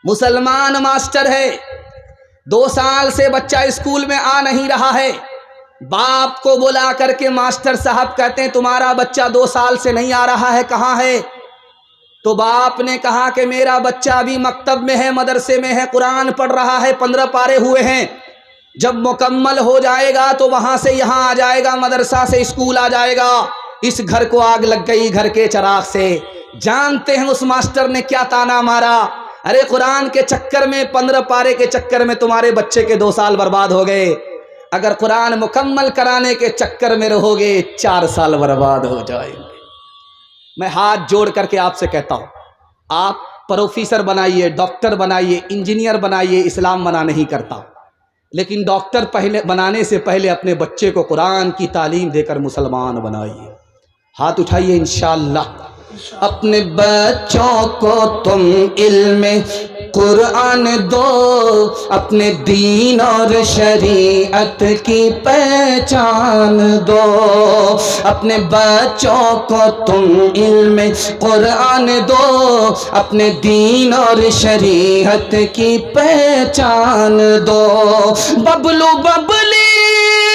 مسلمان ماسٹر ہے، 2 سال سے بچہ اسکول میں آ نہیں رہا ہے، باپ کو بلا کر کے ماسٹر صاحب کہتے ہیں تمہارا بچہ 2 سال سے نہیں آ رہا ہے، کہاں ہے؟ تو باپ نے کہا کہ میرا بچہ ابھی مکتب میں ہے، مدرسے میں ہے، قرآن پڑھ رہا ہے، 15 پارے ہوئے ہیں، جب مکمل ہو جائے گا تو وہاں سے یہاں آ جائے گا، مدرسہ سے اسکول آ جائے گا۔ اس گھر کو آگ لگ گئی گھر کے چراغ سے۔ جانتے ہیں اس ماسٹر نے کیا تانا مارا؟ ارے قرآن کے چکر میں، 15 پارے کے چکر میں تمہارے بچے کے 2 سال برباد ہو گئے، اگر قرآن مکمل کرانے کے چکر میں رہو گے 4 سال برباد ہو جائیں گے۔ میں ہاتھ جوڑ کر کے آپ سے کہتا ہوں، آپ پروفیسر بنائیے، ڈاکٹر بنائیے، انجینئر بنائیے، اسلام منع نہیں کرتا، لیکن ڈاکٹر بنانے سے پہلے اپنے بچے کو قرآن کی تعلیم دے کر مسلمان بنائیے۔ ہاتھ اٹھائیے انشاءاللہ۔ اپنے بچوں کو تم علم قرآن دو، اپنے دین اور شریعت کی پہچان دو، اپنے بچوں کو تم علم قرآن دو، اپنے دین اور شریعت کی پہچان دو، ببلو ببلی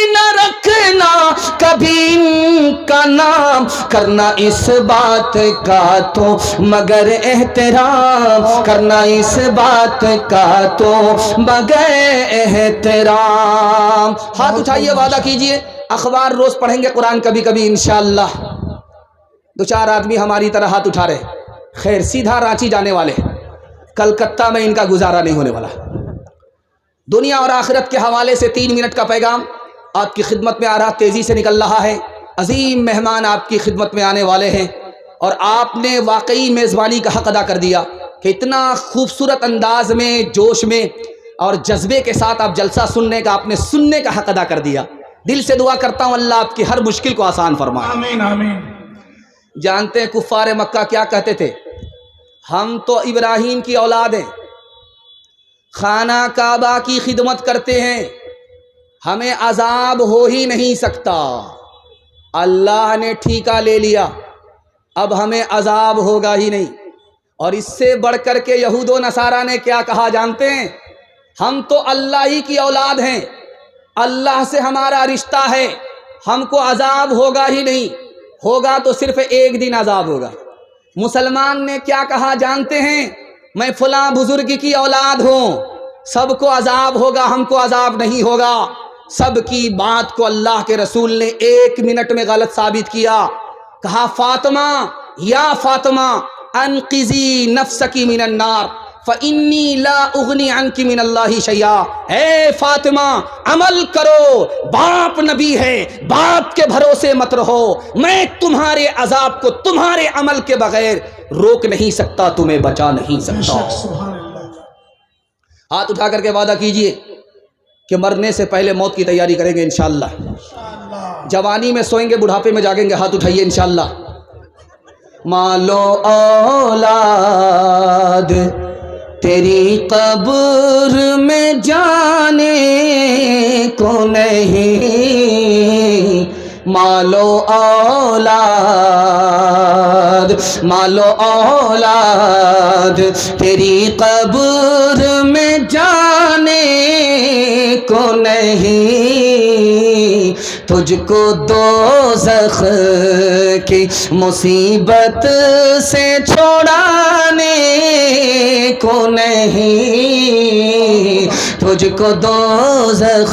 نہ رکھنا کبھی ان کا نام، کرنا اس بات کا تو مگر احترام، کرنا اس بات کا تو مگر احترام۔ ہاتھ اٹھائیے، وعدہ کیجئے اخبار روز پڑھیں گے قرآن کبھی کبھی انشاءاللہ۔ 2-4 آدمی ہماری طرح ہاتھ اٹھا رہے، خیر سیدھا رانچی جانے والے، کلکتہ میں ان کا گزارا نہیں ہونے والا۔ دنیا اور آخرت کے حوالے سے 3 منٹ کا پیغام آپ کی خدمت میں آ رہا، تیزی سے نکل رہا ہے۔ عظیم مہمان آپ کی خدمت میں آنے والے ہیں، اور آپ نے واقعی میزبانی کا حق ادا کر دیا کہ اتنا خوبصورت انداز میں، جوش میں اور جذبے کے ساتھ آپ جلسہ سننے کا، آپ نے سننے کا حق ادا کر دیا۔ دل سے دعا کرتا ہوں اللہ آپ کی ہر مشکل کو آسان فرمائے۔ آمین آمین۔ جانتے ہیں کفار مکہ کیا کہتے تھے؟ ہم تو ابراہیم کی اولاد ہیں، خانہ کعبہ کی خدمت کرتے ہیں، ہمیں عذاب ہو ہی نہیں سکتا، اللہ نے ٹھیکہ لے لیا، اب ہمیں عذاب ہوگا ہی نہیں۔ اور اس سے بڑھ کر کے یہود و نصارہ نے کیا کہا جانتے ہیں؟ ہم تو اللہ ہی کی اولاد ہیں، اللہ سے ہمارا رشتہ ہے، ہم کو عذاب ہوگا ہی نہیں، ہوگا تو صرف 1 دن عذاب ہوگا۔ مسلمان نے کیا کہا جانتے ہیں؟ میں فلاں بزرگ کی اولاد ہوں، سب کو عذاب ہوگا، ہم کو عذاب نہیں ہوگا۔ سب کی بات کو اللہ کے رسول نے 1 منٹ میں غلط ثابت کیا۔ کہا فاطمہ یا فاطمہ انقذی نفسکی من النار فانی لا اغنی عنک من اللہ شیئا، اے فاطمہ عمل کرو، باپ نبی ہے، باپ کے بھروسے مت رہو، میں تمہارے عذاب کو تمہارے عمل کے بغیر روک نہیں سکتا، تمہیں بچا نہیں سکتا۔ سبحان اللہ۔ ہاتھ اٹھا کر کے وعدہ کیجئے کہ مرنے سے پہلے موت کی تیاری کریں گے انشاءاللہ، جوانی میں سوئیں گے، بڑھاپے میں جاگیں گے۔ ہاتھ اٹھائیے انشاءاللہ۔ مالو اولاد تیری قبر میں جانے کو نہیں، مالو اولاد، مالو اولاد تیری قبر میں جانے کو نہیں، تجھ کو دوزخ کی مصیبت سے چھوڑانے کو نہیں، تجھ کو دوزخ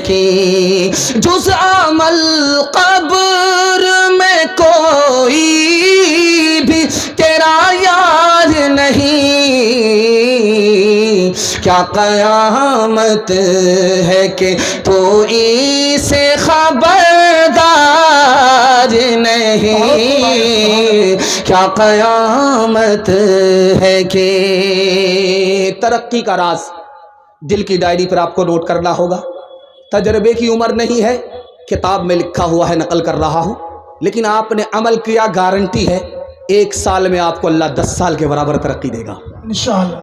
کی جز عمل قبر میں کوئی بھی تیرا یار نہیں، کیا قیامت ہے کہ تو اسے خبردار نہیں، کیا قیامت ہے کہ۔ ترقی کا راز دل کی ڈائری پر آپ کو نوٹ کرنا ہوگا۔ تجربے کی عمر نہیں ہے، کتاب میں لکھا ہوا ہے، نقل کر رہا ہوں، لیکن آپ نے عمل کیا، گارنٹی ہے 1 سال میں آپ کو اللہ 10 سال کے برابر ترقی دے گا انشاءاللہ۔